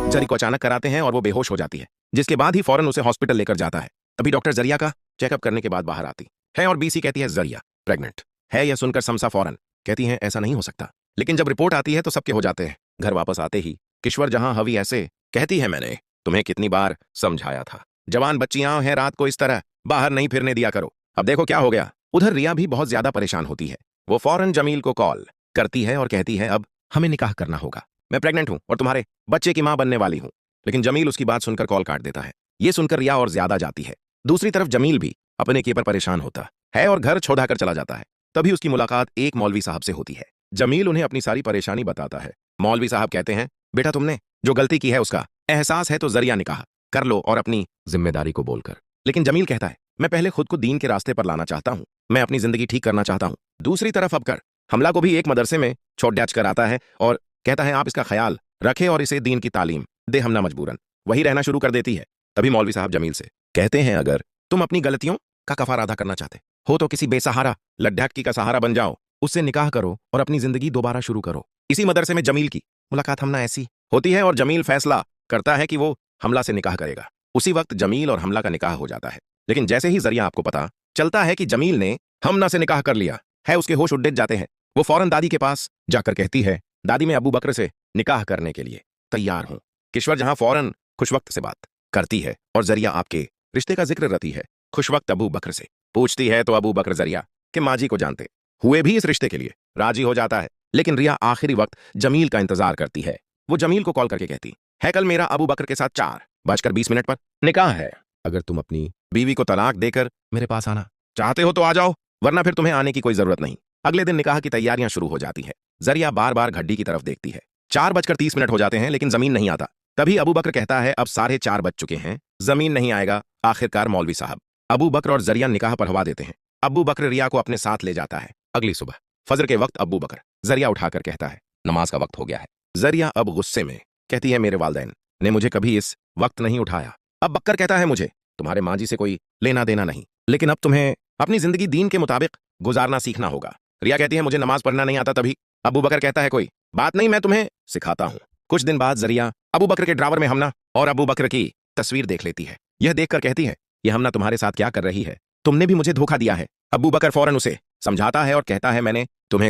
जरी को अचानक कराते हैं और वो बेहोश हो जाती है, जिसके बाद ही फौरन उसे हॉस्पिटल लेकर जाता है। अभी डॉक्टर जरिया का चेकअप करने के बाद बाहर आती है और बीसी कहती है जरिया प्रेग्नेंट है। यह सुनकर समसा फौरन कहती है ऐसा नहीं हो सकता, लेकिन जब रिपोर्ट आती है तो सबके हो जाते हैं। घर वापस आते ही किश्वर जहां हवी ऐसे कहती है मैंने तुम्हें कितनी बार समझाया था, जवान बच्चियां हैं, रात को इस तरह बाहर नहीं फिरने दिया करो, अब देखो क्या हो गया। उधर रिया भी बहुत ज्यादा परेशान होती है। वो फौरन जमील को कॉल करती है और कहती है अब हमें निकाह करना होगा, मैं प्रेग्नेंट हूं और तुम्हारे बच्चे की मां बनने वाली हूं। लेकिन जमील उसकी बात सुनकर कॉल काट देता है। ये सुनकर रिया और ज्यादा जाती है। दूसरी तरफ जमील भी अपने के पर परेशान होता है और घर छोड़ा कर चला जाता है। तभी उसकी मुलाकात एक मौलवी साहब से होती है। जमील उन्हें अपनी सारी परेशानी बताता है। मौलवी साहब कहते हैं बेटा तुमने जो गलती की है उसका एहसास है तो जरिया निकाह कर लो और अपनी जिम्मेदारी को बोलकर। लेकिन जमील कहता है मैं पहले खुद को दीन के रास्ते पर लाना चाहता हूं, मैं अपनी जिंदगी ठीक करना चाहता हूं। दूसरी तरफ अबकर हमला को भी एक मदरसे में छोड़ डैच कर आता है और कहता है आप इसका ख्याल रखें और इसे दीन की तालीम दे। हमना मजबूरन वही रहना शुरू कर देती है। तभी मौलवी साहब जमील से कहते हैं अगर तुम अपनी गलतियों का कफारा अदा करना चाहते हो तो किसी बेसहारा लड्ढाकी का सहारा बन जाओ, उससे निकाह करो और अपनी जिंदगी दोबारा शुरू करो। इसी मदरसे में जमील की मुलाकात हमना ऐसी होती है और जमील फैसला करता है कि वो हमला से निकाह करेगा। उसी वक्त जमील और हमला का निकाह हो जाता है। लेकिन जैसे ही जरिया आपको पता चलता है कि जमील ने हमना से निकाह कर लिया है, उसके होश उड़ जाते हैं। वो फौरन दादी के पास जाकर कहती है दादी मैं अबू बकर से निकाह करने के लिए तैयार हूं। किश्वर जहां फौरन खुशवक्त से बात करती है और जरिया आपके रिश्ते का जिक्र रती है। खुशवक्त अबू बकर से पूछती है तो अबू बकर जरिया के माजी को जानते हुए भी इस रिश्ते के लिए राजी हो जाता है। लेकिन रिया आखिरी वक्त जमील का इंतजार करती है। वो जमील को कॉल करके कहती है कल मेरा अबू बकर के साथ 4:20 पर निकाह है, अगर तुम अपनी बीवी को तलाक देकर मेरे पास आना चाहते हो तो आ जाओ, वरना फिर तुम्हें आने की कोई जरूरत नहीं। अगले दिन निकाह की तैयारियां शुरू हो जाती है। जरिया बार बार घड्डी की तरफ देखती है। 4:30 हो जाते हैं लेकिन जमीन नहीं आता। तभी अबू बकर कहता है अब 4:30 बज चुके हैं, जमीन नहीं आएगा। आखिरकार मौलवी साहब अबू बकर और जरिया निकाह पढ़वा देते हैं। अबू बकर रिया को अपने साथ ले जाता है। अगली सुबह फजर के वक्त अबू बकर जरिया उठाकर कहता है नमाज का वक्त हो गया है। जरिया अब गुस्से में कहती है मेरे वालिदैन ने मुझे कभी इस वक्त नहीं उठाया। अब बकर कहता है मुझे तुम्हारे माँ जी से कोई लेना देना नहीं, लेकिन अब तुम्हें अपनी जिंदगी दीन के मुताबिक गुजारना सीखना होगा। रिया कहती है मुझे नमाज पढ़ना नहीं आता। तभी अबू बकर कहता है कोई बात नहीं, मैं तुम्हें सिखाता हूँ। कुछ दिन बाद जरिया अबू बकर के ड्रावर में हमना और अबू बकर की तस्वीर देख लेती है। यह देखकर कहती है यह हमना तुम्हारे साथ क्या कर रही है, तुमने भी मुझे धोखा दिया है। अबू बकर फौरन उसे समझाता है और कहता है मैंने तुम्हें